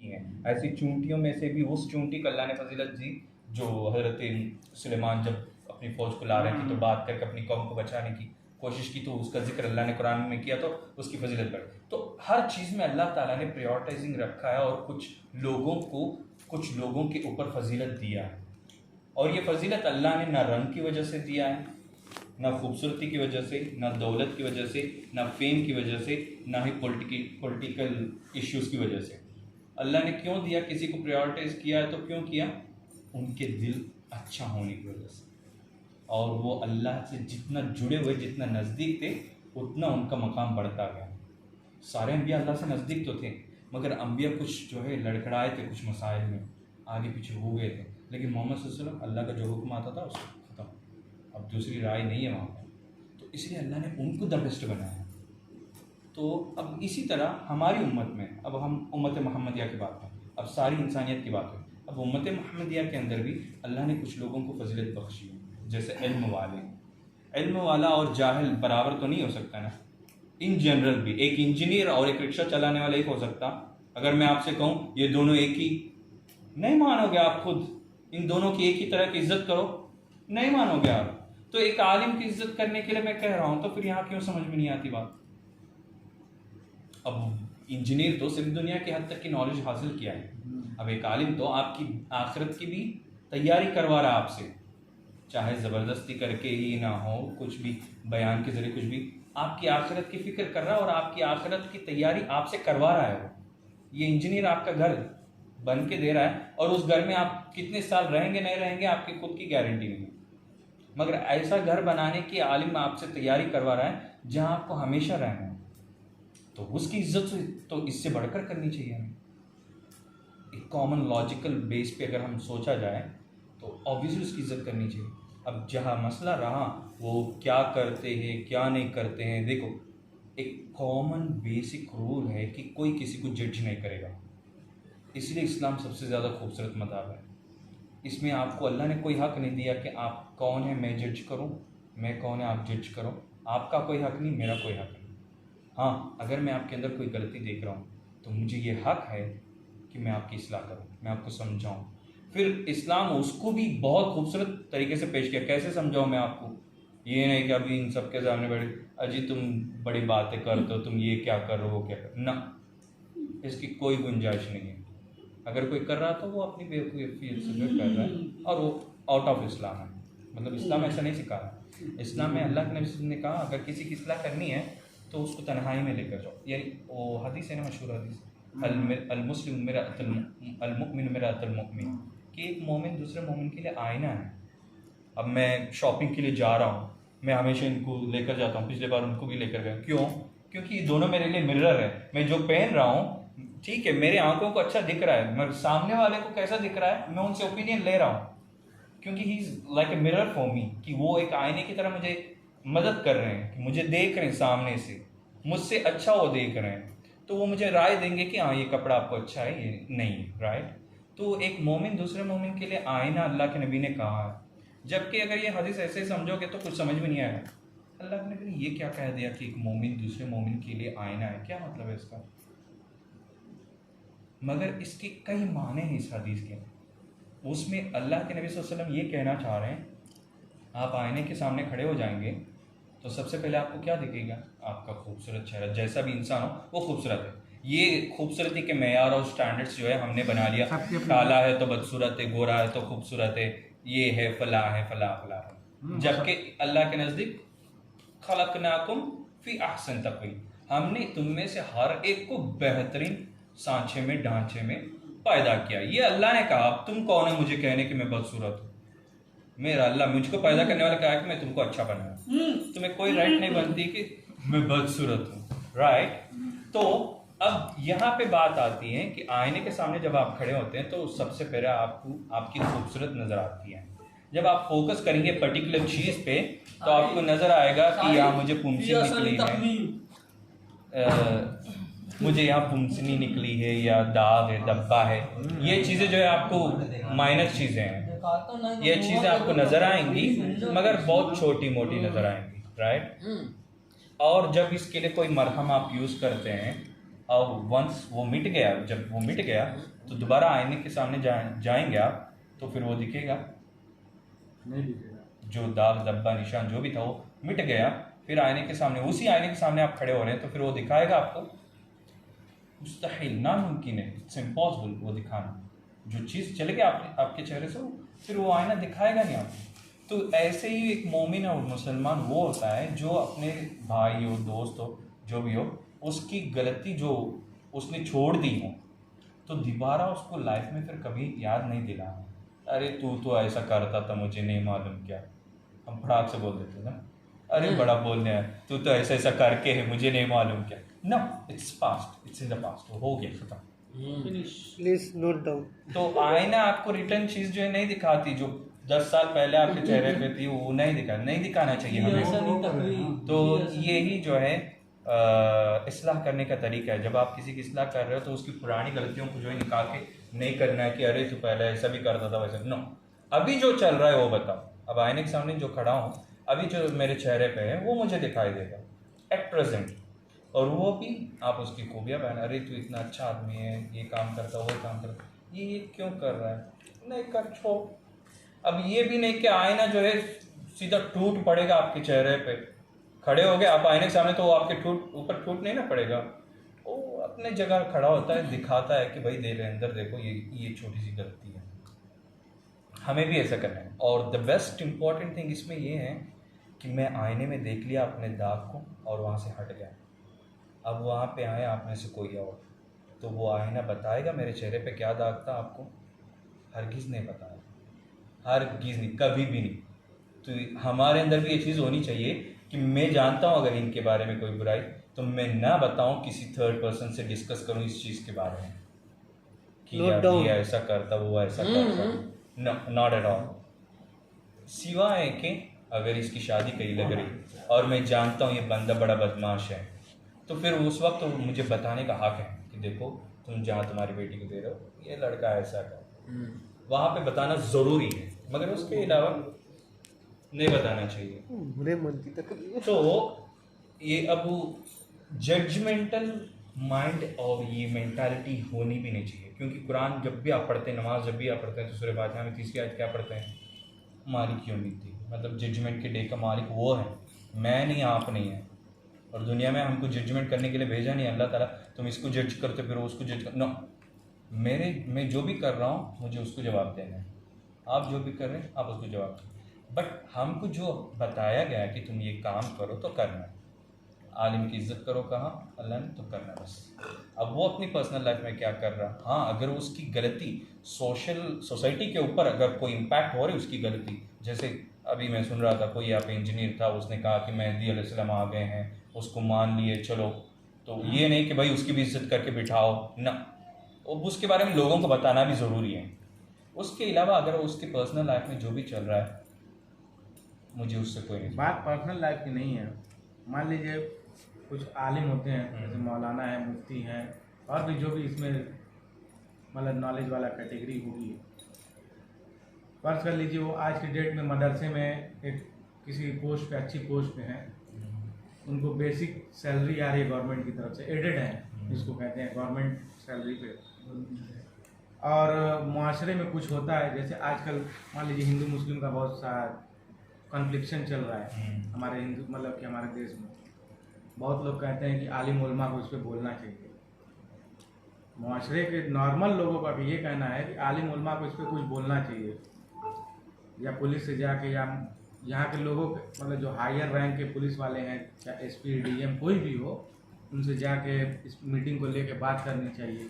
की हैं। ऐसी चूंटियों में से भी उस चूंटी को अल्लाह ने फजीलत दी जो हज़रत सुलेमान जब अपनी फ़ौज को ला रहे थे तो बात करके अपनी कौम को बचाने की कोशिश की, तो उसका जिक्र अल्लाह ने कुरान में किया तो उसकी फजीलत बढ़ी। तो हर चीज़ में अल्लाह ताला ने प्रायोरिटाइजिंग रखा है और कुछ लोगों के ऊपर फजीलत दिया है। और ये फजीलत अल्लाह ने ना रंग की वजह से दिया है, ना खूबसूरती की वजह से, ना दौलत की वजह से, ना फेम की वजह से, ना ही पॉलिटिकल इश्यूज़ की वजह से। अल्लाह ने क्यों दिया, किसी को प्रायोरिटाइज किया है तो क्यों किया? उनके दिल अच्छा होने की वजह से। और वो अल्लाह से जितना जुड़े हुए, जितना नज़दीक थे, उतना उनका मकाम बढ़ता गया। सारे अम्बिया अल्लाह से नज़दीक तो थे, मगर अम्बिया कुछ जो है लड़खड़ाए थे, कुछ मसाइल में आगे पीछे हो गए थे। लेकिन मोहम्मद सल्लल्लाहु अलैहि वसल्लम अल्लाह का जो हुक्म आता था उसको ख़त्म, अब दूसरी राय नहीं है वहाँ पर। तो इसलिए अल्लाह ने उनको द बेस्ट बनाया। तो अब इसी तरह हमारी उम्मत में, अब हम उम्मत मोहम्मदिया की बात करें, अब सारी इंसानियत की बात है, अब उम्मत मोहम्मदिया के अंदर भी अल्लाह ने कुछ लोगों को फजीलत बख्शी है। जैसे इल्म वाला और जाहिल बराबर तो नहीं हो सकता ना। इन जनरल भी एक इंजीनियर और एक रिक्शा चलाने वाला एक हो सकता। अगर मैं आपसे कहूँ ये दोनों एक ही, नहीं मानोगे आप खुद। इन दोनों की एक ही तरह की इज्जत करो, नहीं मानोगे आप। तो एक आलिम की इज्जत करने के लिए मैं कह रहा हूँ, तो फिर यहाँ क्यों समझ में नहीं आती बात? अब इंजीनियर तो सिर्फ दुनिया की हद तक की नॉलेज हासिल किया है, अब एक आलिम तो आपकी आखिरत की भी तैयारी करवा रहा है आपसे, चाहे ज़बरदस्ती करके ही ना हो, कुछ भी बयान के ज़रिए कुछ भी, आपकी आखिरत की फ़िक्र कर रहा है और आपकी आखिरत की तैयारी आपसे करवा रहा है। वो ये इंजीनियर आपका घर बन के दे रहा है, और उस घर में आप कितने साल रहेंगे नहीं रहेंगे आपकी खुद की गारंटी नहीं है, मगर ऐसा घर बनाने की आलिम आपसे तैयारी करवा रहा है जहाँ आपको हमेशा रहना है। तो उसकी इज्जत तो इससे बढ़कर करनी चाहिए हमें। एक कॉमन लॉजिकल बेस पे अगर हम सोचा जाए तो ऑब्वियसली उसकी इज्जत करनी चाहिए। अब जहाँ मसला रहा वो क्या करते हैं क्या नहीं करते हैं, देखो एक कॉमन बेसिक रूल है कि कोई किसी को जज नहीं करेगा। इसलिए इस्लाम सबसे ज़्यादा खूबसूरत मज़हब है। इसमें आपको अल्लाह ने कोई हक़ नहीं दिया कि आप कौन है मैं जज करूं, मैं कौन है आप जज करो। आपका कोई हक़ नहीं, मेरा कोई हक़ नहीं। हाँ, अगर मैं आपके अंदर कोई गलती देख रहा हूँ तो मुझे ये हक़ है कि मैं आपकी इस्लाह करूँ, मैं आपको समझाऊँ। फिर इस्लाम उसको भी बहुत खूबसूरत तरीके से पेश किया। कैसे समझाऊँ मैं आपको? ये नहीं कि अभी इन सब के सामने बड़े अजी तुम बड़ी बातें करते हो, तुम ये क्या कर रहे हो, वो क्या कर ना, इसकी कोई गुंजाइश नहीं है। अगर कोई कर रहा तो वो अपनी बेवकूफ़ी से जो कर रहा है और वो आउट ऑफ इस्लाम है। मतलब इस्लाम ऐसा नहीं सिखा रहा। इस्लाम में अल्लाह के नबी ने कहा अगर किसी की इस्लाह करनी है तो उसको तन्हाई में लेकर जाओ। यानी वो हदीस है ना, मशहूर हदीस, अल-मुस्लिम मिरअतुल मुमिन, कि एक मोमिन दूसरे मोमिन के लिए आईना है। अब मैं शॉपिंग के लिए जा रहा हूँ, मैं हमेशा इनको लेकर जाता हूँ, पिछले बार उनको भी लेकर गया। क्यों? क्योंकि ये दोनों मेरे लिए मिरर है। मैं जो पहन रहा हूँ ठीक है, मेरे आंखों को अच्छा दिख रहा है, मगर सामने वाले को कैसा दिख रहा है मैं उनसे ओपिनियन ले रहा हूँ, क्योंकि he is like a mirror for me, कि वो एक आईने की तरह मुझे मदद कर रहे हैं, कि मुझे देख रहे हैं सामने से, मुझसे अच्छा वो देख रहे हैं, तो वो मुझे राय देंगे कि हाँ ये कपड़ा आपको अच्छा है, ये नहीं है, राइट। तो एक मोमिन दूसरे मोमिन के लिए आईना अल्लाह के नबी ने कहा है। जबकि अगर ये हदीस ऐसे समझोगे तो कुछ समझ में नहीं आएगा। अल्लाह के नबी ने ये क्या कह दिया कि एक मोमिन दूसरे मोमिन के लिए आईना है, क्या मतलब है इसका? मगर इसके कई माने हैं इस हदीस के। उसमें अल्लाह के नबी सल्लल्लाहु अलैहि वसल्लम ये कहना चाह रहे हैं, आप आईने के सामने खड़े हो जाएंगे तो सबसे पहले आपको क्या दिखेगा? आपका खूबसूरत चेहरा। जैसा भी इंसान हो वो खूबसूरत है। ये खूबसूरती के मेयार और स्टैंडर्ड्स जो है हमने बना लिया, काला है तो बदसूरत है, गोरा है तो खूबसूरत है, ये है फला है, फला फला है। जबकि अल्लाह के नज़दीक खलकनाकुम फी अहसन तक़वीम, हमने तुम में से हर एक को बेहतरीन सांचे में, ढांचे में पैदा किया। ये अल्लाह ने कहा। अब तुम कौन है मुझे कहने कि मैं बदसूरत हूँ? मेरा अल्लाह मुझको पैदा करने वाला कहा कि मैं तुमको अच्छा बनाया, तुम्हें कोई राइट नहीं बनती कि मैं बदसूरत हूँ, राइट। तो अब यहाँ पे बात आती है कि आईने के सामने जब आप खड़े होते हैं तो सबसे पहले आपको आपकी खूबसूरत नज़र आती है। जब आप फोकस करेंगे पर्टिकुलर चीज़ पे तो आपको नज़र आएगा कि यहाँ मुझे पुंसी निकली है, मुझे यहाँ पुंसनी निकली है, या दाग है, धब्बा है। ये चीज़ें जो है आपको माइनर चीज़ें हैं, ये चीज़ें आपको नज़र आएंगी मगर बहुत छोटी मोटी नज़र आएंगी, राइट। और जब इसके लिए कोई मरहम आप यूज़ करते हैं और वंस वो मिट गया, जब वो मिट गया तो दोबारा आईने के सामने जाएंगे आप तो फिर वो दिखेगा नहीं दिखेगा, जो दाग धब्बा निशान जो भी था वो मिट गया, फिर आईने के सामने, उसी आईने के सामने आप खड़े हो रहे हैं तो फिर वो दिखाएगा आपको? मुस्तहिल, नामुमकिन है, इट्स इम्पॉसिबल वो दिखाना। जो चीज़ चले गई आपके चेहरे से फिर वो आईना दिखाएगा नहीं आपको। तो ऐसे ही एक मोमिन और मुसलमान वो होता है जो अपने भाई हो, दोस्त हो, जो भी हो, उसकी गलती जो उसने छोड़ दी हो तो दोबारा उसको लाइफ में फिर कभी याद नहीं दिलाना, अरे तू तो ऐसा करता था मुझे नहीं मालूम क्या, हम फटाक से बोल देते ना, अरे बड़ा बोलने है, तू तो ऐसा ऐसा करके है मुझे नहीं मालूम क्या। No, it's past, it's in the past, हो गया खत्म। Please note down. तो आईना आपको रिटर्न चीज जो है नहीं दिखाती, जो 10 साल पहले आपके चेहरे पे थी वो नहीं दिखाना चाहिए हमें। तो यही जो है इस्लाह करने का तरीका है। जब आप किसी की इस्लाह कर रहे हो तो उसकी पुरानी गलतियों को जो है निकाल के नहीं करना है कि अरे तू पहले ऐसा भी करता था वैसे, नो, अभी जो चल रहा है वो बताओ। अब आईने के सामने जो खड़ा हूँ, अभी जो मेरे चेहरे पे है वो मुझे दिखाई देगा एट प्रेजेंट, और वो भी आप उसकी खूबियाँ बयान, अरे तू इतना अच्छा आदमी है, ये काम करता, वो काम करता, ये क्यों कर रहा है, नहीं कर, छोड़। अब ये भी नहीं कि आईना जो है सीधा टूट पड़ेगा आपके चेहरे पे, खड़े हो गए आप आईने के सामने तो वो आपके ऊपर टूट नहीं ना पड़ेगा, वो अपने जगह खड़ा होता है, दिखाता है कि भाई दे रहे अंदर देखो ये छोटी सी गलती है। हमें भी ऐसा करना है। और द बेस्ट इम्पॉर्टेंट थिंग इसमें ये है कि मैं आईने में देख लिया अपने दाग को और वहाँ से हट गया, अब वहाँ पे आए आप में से कोई और, तो वो आईना बताएगा मेरे चेहरे पे क्या दाग था आपको? हरगिज़ नहीं बताएगा, हरगिज़ नहीं, कभी भी नहीं। तो हमारे अंदर भी ये चीज़ होनी चाहिए कि मैं जानता हूँ अगर इनके बारे में कोई बुराई तो मैं ना बताऊँ, किसी थर्ड पर्सन से डिस्कस करूँ इस चीज़ के बारे में कि यार ये ऐसा करता, वो ऐसा करता, नो, नॉट एट ऑल। सिवाय कि अगर इसकी शादी कहीं लग रही और मैं जानता हूँ ये बंदा बड़ा बदमाश है, तो फिर उस वक्त तो मुझे बताने का हक है कि देखो तुम जहाँ तुम्हारी बेटी को दे रहे हो ये लड़का ऐसा कर, वहाँ पे बताना ज़रूरी है, मगर उसके अलावा नहीं बताना चाहिए। बुरे मन की तकलीफ। तो ये अब जजमेंटल माइंड और ये मेंटालिटी होनी भी नहीं चाहिए, क्योंकि कुरान जब भी आप पढ़ते हैं, नमाज जब भी आप पढ़ते हैं तो सूरह फातिहा में तीसरी आयत क्या पढ़ते हैं? मालिक की उम्मीद थी, मतलब जजमेंट के डे का मालिक वो है, मैं नहीं, आप नहीं है। और दुनिया में हमको जजमेंट करने के लिए भेजा नहीं अल्लाह ताला, तुम इसको जज करते फिर उसको जज कर, नो, मैं जो भी कर रहा हूँ मुझे उसको जवाब देना है, आप जो भी कर रहे हैं आप उसको जवाब दें। बट हमको जो बताया गया है कि तुम ये काम करो तो करना है, आलिम की इज्जत करो, कहाँ? अल्लाह ने, तो करना बस। अब वो अपनी पर्सनल लाइफ में क्या कर रहा, हाँ अगर उसकी गलती सोसाइटी के ऊपर अगर कोई इम्पैक्ट हो रही है उसकी गलती, जैसे अभी मैं सुन रहा था कोई यहाँ पे इंजीनियर था, उसने कहा कि मेहदी अलैहिस्सलाम आ गए हैं, उसको मान लिए चलो, तो ये नहीं कि भाई उसकी भी इज्जत करके बिठाओ ना, उसके बारे में लोगों को बताना भी ज़रूरी है। उसके अलावा अगर उसकी पर्सनल लाइफ में जो भी चल रहा है मुझे उससे कोई नहीं। बात पर्सनल लाइफ की नहीं है, मान लीजिए कुछ आलिम होते हैं जैसे मौलाना है, मुफ्ती हैं, और भी जो भी इसमें मतलब नॉलेज वाला कैटेगरी होगी, फर्ज कर लीजिए वो आज की डेट में मदरसे में एक किसी पोस्ट पे, अच्छी पोस्ट पे हैं, उनको बेसिक सैलरी आ रही है गवर्नमेंट की तरफ से, एडेड है जिसको कहते हैं गवर्नमेंट सैलरी पे, और मुआशरे में कुछ होता है, जैसे आजकल मान लीजिए हिंदू मुस्लिम का बहुत सा कॉन्फ्लिक्शन चल रहा है हमारे हिंदू, मतलब कि हमारे देश में बहुत लोग कहते हैं कि आलिम उलमा को इस पर बोलना चाहिए। मुआशरे के नॉर्मल लोगों का भी ये कहना है कि आलिम उलमा को इस पर कुछ बोलना चाहिए, या पुलिस से जाके, या यहाँ के लोगों के मतलब जो हायर रैंक के पुलिस वाले हैं, या एसपी डीएम कोई भी हो, उनसे जाके इस मीटिंग को लेके बात करनी चाहिए।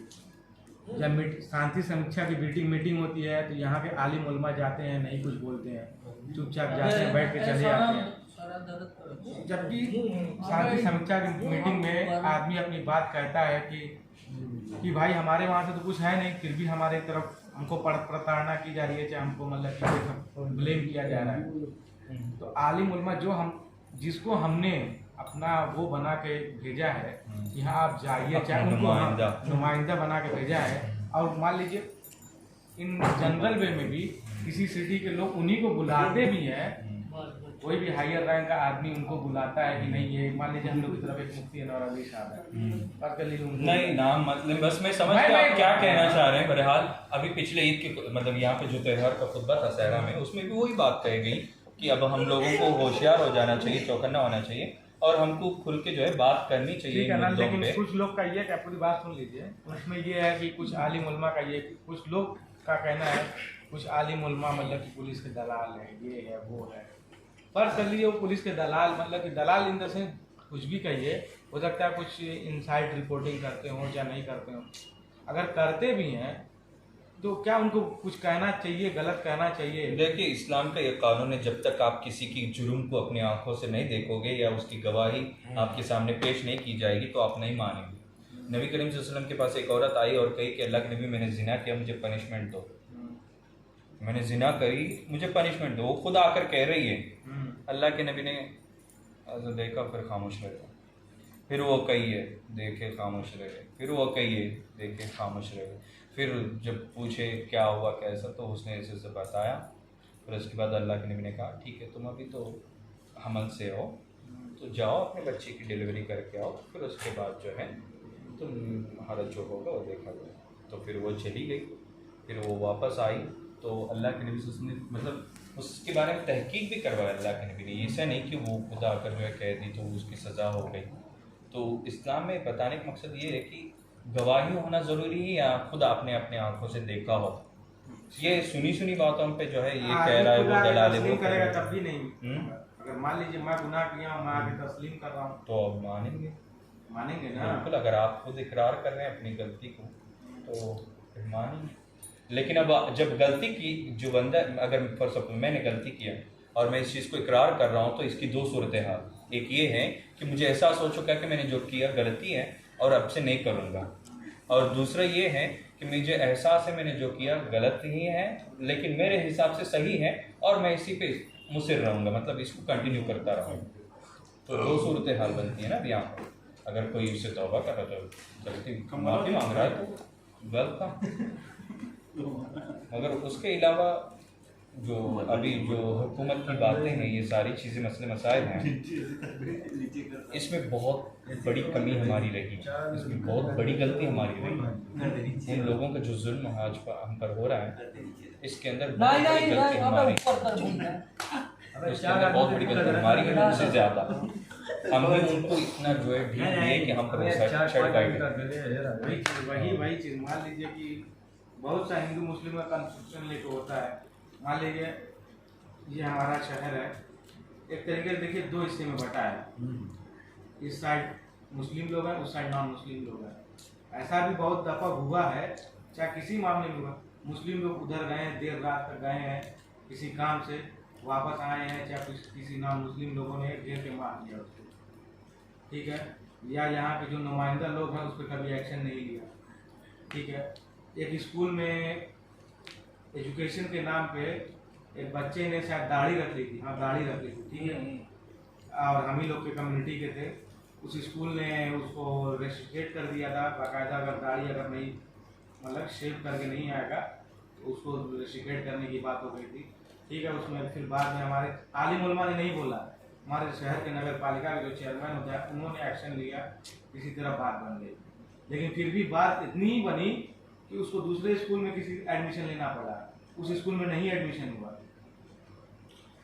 जब शांति समीक्षा की मीटिंग होती है तो यहाँ के आलिम उलमा जाते हैं, नहीं कुछ बोलते हैं, चुपचाप जाते हैं, बैठ के चले जाते हैं। जबकि शांति समीक्षा की मीटिंग में आदमी अपनी बात कहता है कि भाई हमारे वहाँ से तो कुछ है नहीं, फिर भी हमारे तरफ हमको प्रताड़ना की जा रही है, चाहे हमको मतलब कि ब्लेम किया जा रहा है। तो आलिम उलमा जो जिसको हमने अपना वो बना के भेजा है कि हाँ आप जाइए, चाहे उनको नुमाइंदा बना के भेजा है, और मान लीजिए इन जनरल वे में भी किसी सिटी के लोग उन्हीं को बुलाते भी हैं कोई भी हायर रैंक का आदमी उनको बुलाता है कि नहीं, ये मान लीजिए हम लोग की तरफ एक मुफ्ती अनवर अली साहब है, पर्सनली उनको नहीं नाम मतलब बस मैं समझ मैं- गया आप मैं- क्या कहना चाह रहे हैं। बहरहाल अभी पिछले ईद के मतलब यहाँ पे जो त्यौहार का खुतबा था सहरा में, उसमें भी वही बात कही गई कि अब हम लोगों को होशियार हो जाना चाहिए, चौकन्ना होना चाहिए और हमको खुल के जो है बात करनी चाहिए ठीक है इन ना। मुद्दों लेकिन पे। कुछ लोग का ये क्या, पूरी बात सुन लीजिए, उसमें ये है कि कुछ आलिम उलमा का ये, कुछ लोग का कहना है कुछ आलिम उलमा मतलब कि पुलिस के दलाल है, ये है वो है। फर्ज कर लीजिए वो पुलिस के दलाल मतलब कि दलाल इन द सेंस कुछ भी कहिए, हो सकता है कुछ इनसाइड रिपोर्टिंग करते हो या नहीं करते हो। अगर करते भी हैं तो क्या उनको कुछ कहना चाहिए, गलत कहना चाहिए? देखिए इस्लाम का ये कानून है, जब तक आप किसी की जुर्म को अपनी आंखों से नहीं देखोगे या उसकी गवाही आपके सामने पेश नहीं की जाएगी तो आप नहीं मानेंगे। नबी करीम सल्लल्लाहु अलैहि वसल्लम के पास एक औरत आई और कही कि अल्लाह के नबी मैंने जिना किया, मुझे पनिशमेंट दो, मैंने जिना करी, मुझे पनिशमेंट दो। वो खुद आकर कह रही है। अल्लाह के नबी ने देखा, फिर खामोश रहे। फिर वो कहिए, देखे खामोश रहे। फिर वो कहिए, देखे खामोश रहे। फिर जब पूछे क्या हुआ कैसा, तो उसने ऐसे से बताया। फिर उसके बाद अल्लाह के नबी ने कहा ठीक है तुम अभी तो हमल से हो, तो जाओ अपने बच्चे की डिलीवरी करके आओ, फिर उसके बाद जो है तुम्हारा जो होगा वो देखा जाए। तो फिर वो चली गई। फिर वो वापस आई तो अल्लाह के नबी से उसने मतलब उसके बारे में तहकीक भी करवाया अल्लाह के नबी ने। ऐसा नहीं कि वो खुदा आकर जो है कह दी तो उसकी सज़ा हो गई। तो इस्लाम में बताने का मकसद ये है कि गवाही होना ज़रूरी है या खुद आपने अपने आंखों से देखा हो। ये सुनी सुनी बातों पे जो है ये कह रहा है वो दलाल है, वो करेगा तब भी नहीं। अगर मान लीजिए मैं गुनाह किया हूँ, मैं आगे तस्लीम कर रहा हूँ तो अब मानेंगे, मानेंगे ना। बिल्कुल। अगर आप खुद इकरार कर रहे हैं अपनी गलती को तो फिर मानेंगे। लेकिन अब जब गलती की जो बंदा, अगर फॉर सपोज मैंने गलती किया और मैं इस चीज़ को इकरार कर रहा हूँ तो इसकी दो सूरतें हाल। एक ये है कि मुझे एहसास हो चुका है कि मैंने जो किया गलती है और अब से नहीं करूँगा, और दूसरा ये है कि मुझे एहसास है मैंने जो किया गलत ही है लेकिन मेरे हिसाब से सही है और मैं इसी पे मुसिर रहूँगा, मतलब इसको कंटिन्यू करता रहूँगा। तो दो सूरतें हाल बनती है ना अब यहाँ पर। अगर कोई उससे तौबा कर रहा तो गलती माफ़ी मांग रहा है तो गलत था, मगर उसके अलावा जो अभी जो हुकूमत की बातें हैं, ये सारी चीज़ें मसले मसाइल हैं, इसमें बहुत बड़ी कमी हमारी रही, इसमें बहुत बड़ी गलती हमारी रही। इन लोगों का जो जुल्म आज पर हम पर हो रहा है, इसके अंदर बहुत बड़ी गलती हमारी, इसके अंदर बहुत बड़ी गलती हमारी है उनसे ज़्यादा। हमने उनको इतना जो है ढील दिए कि हम पर चढ़ गए। वही चीज़ मान लीजिए कि बहुत सा हिंदू मुस्लिम का कंफ्यूजन लेके होता है। मान लीजिए ये हमारा शहर है, एक तरीके से देखिए दो हिस्से में बटा है। इस साइड मुस्लिम लोग हैं, उस साइड नॉन मुस्लिम लोग हैं। ऐसा भी बहुत दफ़ा हुआ है, चाहे किसी मामले में हुआ, मुस्लिम लोग उधर गए हैं, देर रात तक गए हैं किसी काम से, वापस आए हैं, चाहे किसी नॉन मुस्लिम लोगों ने घेर के मार दिया उसको, ठीक है। या यहाँ के जो नुमाइंदा लोग हैं उस पर कभी एक्शन नहीं लिया, ठीक है। एक स्कूल में एजुकेशन के नाम पे एक बच्चे ने शायद दाढ़ी रख ली थी, हाँ दाढ़ी रख ली थी, ठीक है, और हम ही लोग के कम्युनिटी के थे। उस स्कूल ने उसको रेस्ट्रिक्ट कर दिया था बाकायदा, अगर दाढ़ी अगर नहीं मतलब शेव करके नहीं आएगा तो उसको रेस्ट्रिक्ट करने की बात हो गई थी, ठीक है। उसमें फिर बाद में हमारे आलिम उलमा ने नहीं बोला, हमारे शहर के नगर पालिका के जो चेयरमैन होता है उन्होंने एक्शन लिया, किसी तरह बात बन गई। लेकिन फिर भी बात इतनी ही बनी कि उसको दूसरे स्कूल में किसी एडमिशन लेना पड़ा, उस स्कूल में नहीं एडमिशन हुआ।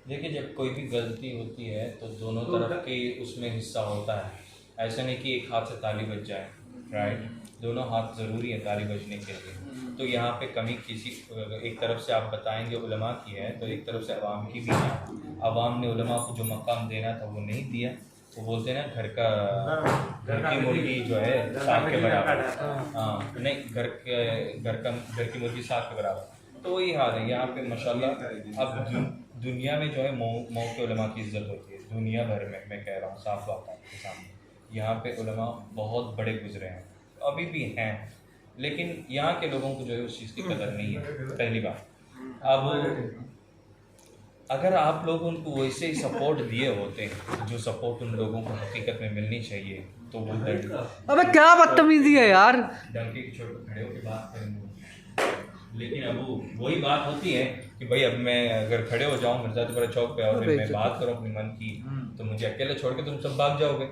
देखिए जब कोई भी गलती होती है तो दोनों तरफ के उसमें हिस्सा होता है। ऐसा नहीं कि एक हाथ से ताली बज जाए, राइट, दोनों हाथ ज़रूरी है ताली बजने के लिए। तो यहाँ पे कमी किसी एक तरफ से आप बताएंगे उलमा की है तो एक तरफ से अवाम की भी है। अवाम ने उलमा को जो मकाम देना था वो नहीं दिया, वो बोलते हैं ना घर की मुर्गी जो है साग के बराबर, हाँ नहीं घर की मुर्गी साग के बराबर। तो वही हाल है यहाँ पे माशाल्लाह। अब दुनिया में जो है मऊ के उलमा की इज्जत होती है, दुनिया भर में, मैं कह रहा हूँ साफ बात आपके सामने। यहाँ पे उलमा बहुत बड़े गुजरे हैं, अभी भी हैं, लेकिन यहाँ के लोगों को जो है उस चीज़ की कदर नहीं है, पहली बात। अब अगर आप लोग उनको वैसे ही सपोर्ट दिए होते जो सपोर्ट उन लोगों को हकीकत में मिलनी चाहिए तो वो अबे क्या बदतमीजी है यार, डंके की चोट खड़े होकर बात करेंगे। लेकिन अब वही बात होती है कि कि भाई अब मैं अगर खड़े हो जाऊं मिर्जापुर चौक पे और फिर मैं बात करूं अपने मन की तो मुझे अकेले छोड़ के तुम सब भाग जाओगे।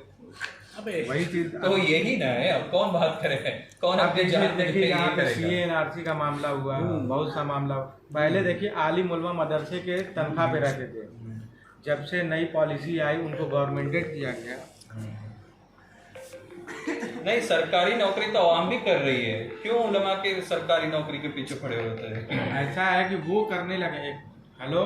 अबे वही चीज तो यही ना है, अब कौन बात करे, कौन आप अपने जान पे देखिए यहाँ पे करेगा। CA/NRC का मामला हुआ, बहुत सा मामला हुआ। पहले देखिए आलिम उलमा मदरसे के तनख्वाह पे रहते थे, जब से नई पॉलिसी आई उनको गवर्नमेंटेड किया गया। नहीं, सरकारी नौकरी तो आवाम भी कर रही है, क्यों उलमा के सरकारी नौकरी के पीछे पड़े होते हैं। ऐसा है कि वो करने लगे। हेलो,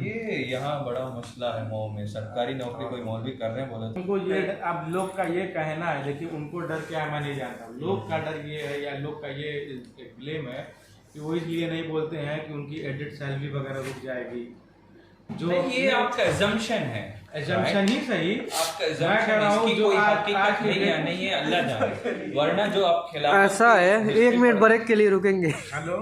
ये यहाँ बड़ा मसला है मऊ में, सरकारी नौकरी कोई मौलवी कर रहे हैं बोले तो। उनको ये अब लोग का ये कहना है, देखिए उनको डर क्या है मैं नहीं जानता। लोग का डर ये है या लोग का ये ब्लेम है कि वो इसलिए नहीं बोलते हैं कि उनकी एडिट सैलरी वगैरह रुक जाएगी। जो ये आपका एजम्पशन है, एजम्पशन ही सही, आपका मैं कह रहा हूँ इसकी जो कोई आज हकीकत नहीं है अल्लाह जाने, वरना जो आप खिलाफ ऐसा है, 1 मिनट ब्रेक के लिए रुकेंगे। हेलो,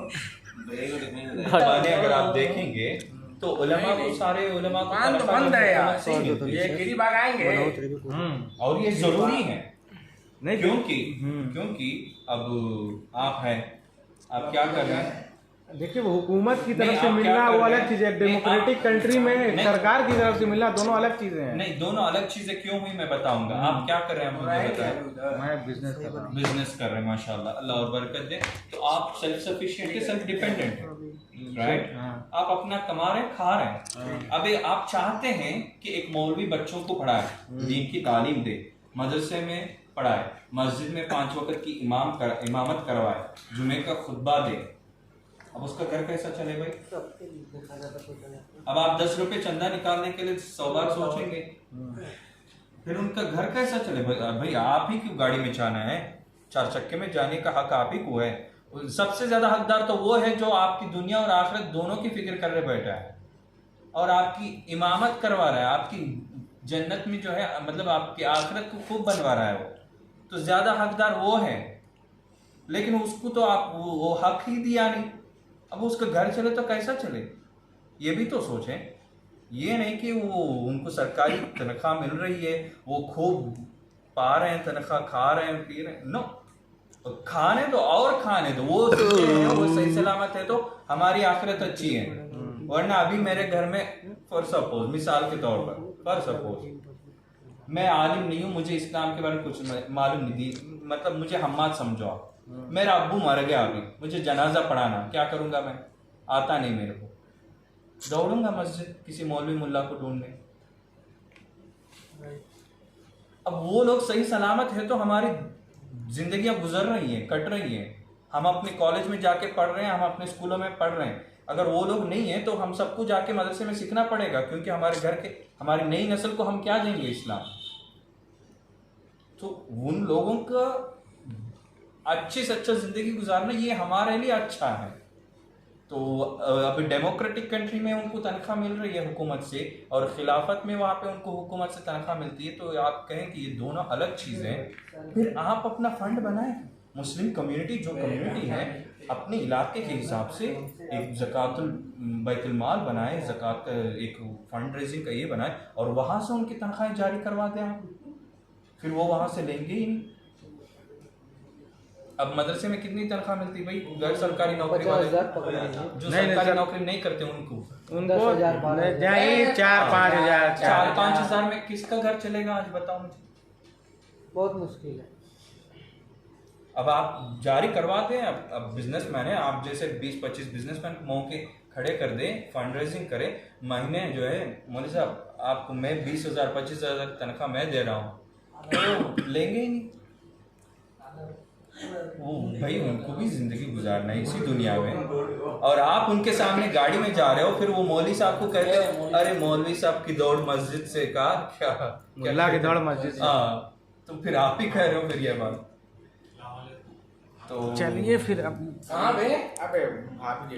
अगर आप देखेंगे तो उलमा को सारे उलमा को तो बंद है यार, से ही मिलती है। ये गिरी बाग आएंगे और ये जरूरी है नहीं क्योंकि अब आप हैं, आप क्या कर रहे हैं। देखिए वो हुकूमत की नहीं, तरफ से आप मिलना क्या वो कर रहे अलग हैं? चीज है, नहीं, डेमोक्रेटिक आप- कंट्री में नहीं, सरकार की तरफ से मिलना दोनों अलग चीजें हैं। नहीं, दोनों अलग चीजें क्यों हुई मैं बताऊंगा। आप क्या कर रहे हैं मुझे बताएं। मैं बिजनेस कर रहा हूँ। बिजनेस कर रहे हैं, माशाल्लाह, अल्लाह और बरकत दे। तो आप सेल्फ सफिशिएंट है, सेल्फ डिपेंडेंट है, राइट। हाँ। आप अपना कमा रहे हैं, खा रहे हैं। अब आप चाहते हैं कि एक मौलवी बच्चों को पढ़ाए, दीन की तालीम दे, मदरसे में पढ़ाए, मस्जिद में 5 वक्त की इमामत करवाए, जुमे का खुतबा दे। अब उसका घर कैसा चले भाई। अब आप 10 रुपए चंदा निकालने के लिए 100 बार सोचेंगे, फिर उनका घर कैसा चले भाई। आप ही क्यों गाड़ी में जाना है, 4 चक्के में जाने का हक आप ही को है। सबसे ज्यादा हकदार तो वो है जो आपकी दुनिया और आखिरत दोनों की फिक्र कर रहे बैठा है और आपकी इमामत करवा रहा है, आपकी जन्नत में जो है मतलब आपकी आखिरत को खूब बनवा रहा है। वो तो ज्यादा हकदार वो है, लेकिन उसको तो आप वो हक ही दिया नहीं। अब उसका घर चले तो कैसा चले, ये भी तो सोचें। ये नहीं कि वो उनको सरकारी तनख्वाह मिल रही है, वो खूब पा रहे हैं तनख्वाह, खा रहे हैं, पी रहे हैं। नो, खाने दो और खाने दो, वो सही सलामत है तो हमारी आखिरत अच्छी है। वरना अभी मेरे घर में फॉर सपोज, मिसाल के तौर पर फॉर सपोज, मैं आलिम नहीं हूँ, मुझे इस्लाम के बारे में कुछ मालूम नहीं, मतलब मुझे हम्माद समझो आप। मेरा अब्बू मर गया, अभी मुझे जनाजा पढ़ाना, क्या करूंगा मैं, आता नहीं मेरे को, दौड़ूंगा मस्जिद किसी मौलवी मुल्ला को ढूंढने। अब वो लोग सही सलामत है तो हमारी जिंदगियां गुजर रही हैं, कट रही हैं। हम अपने कॉलेज में जाके पढ़ रहे हैं, हम अपने स्कूलों में पढ़ रहे हैं। अगर वो लोग नहीं है तो हम सबको जाके मदरसे में सीखना पड़ेगा, क्योंकि हमारे घर के हमारी नई नस्ल को हम क्या देंगे इस्लाम। तो उन लोगों का अच्छे से अच्छा जिंदगी गुजारना ये हमारे लिए अच्छा है। तो अभी डेमोक्रेटिक कंट्री में उनको तनख्वाह मिल रही है हुकूमत से, और खिलाफत में वहाँ पे उनको हुकूमत से तनख्वाह मिलती है। तो आप कहें कि ये दोनों अलग चीज़ें हैं, फिर आप अपना फंड बनाएं। मुस्लिम कम्युनिटी जो कम्युनिटी है अपने इलाके के हिसाब से एक ज़कातुल बैतुल माल बनाए, ज़कात एक फंड रेजिंग का ये बनाए, और वहाँ से उनकी तनख्वाहें जारी करवा दें आप, फिर वो वहाँ से लेंगे ही नहीं। अब मदरसे में कितनी तनख्वाह मिलती है भाई, गैर सरकारी नौकरी वाले जो सरकारी नौकरी नहीं करते उनको 4-5 हजार 4-5 हजार में किसका घर चलेगा आज बताओ मुझे। बहुत मुश्किल है। अब आप जारी करवाते हैं, अब बिजनेसमैन है, आप जैसे 20-25 बिजनेसमैन मऊ के खड़े कर दें, फंड रेजिंग करें, महीने जो है मौलवी साहब आपको मैं 20,000-25,000 तनख्वाह मैं दे रहा हूँ, लेंगे ही नहीं। वो भाई उनको भी जिंदगी गुजारना है इसी दुनिया में, और आप उनके सामने गाड़ी में जा रहे हो, फिर वो मौलवी साहब को कहते हो अरे मौलवी साहब की दौड़ मस्जिद से, कहा क्या की दौड़ मस्जिद से। हाँ, तो फिर आप ही कह रहे हो फिर ये बात। तो चलिए फिर अब हाँ बे, अबे भाभी जी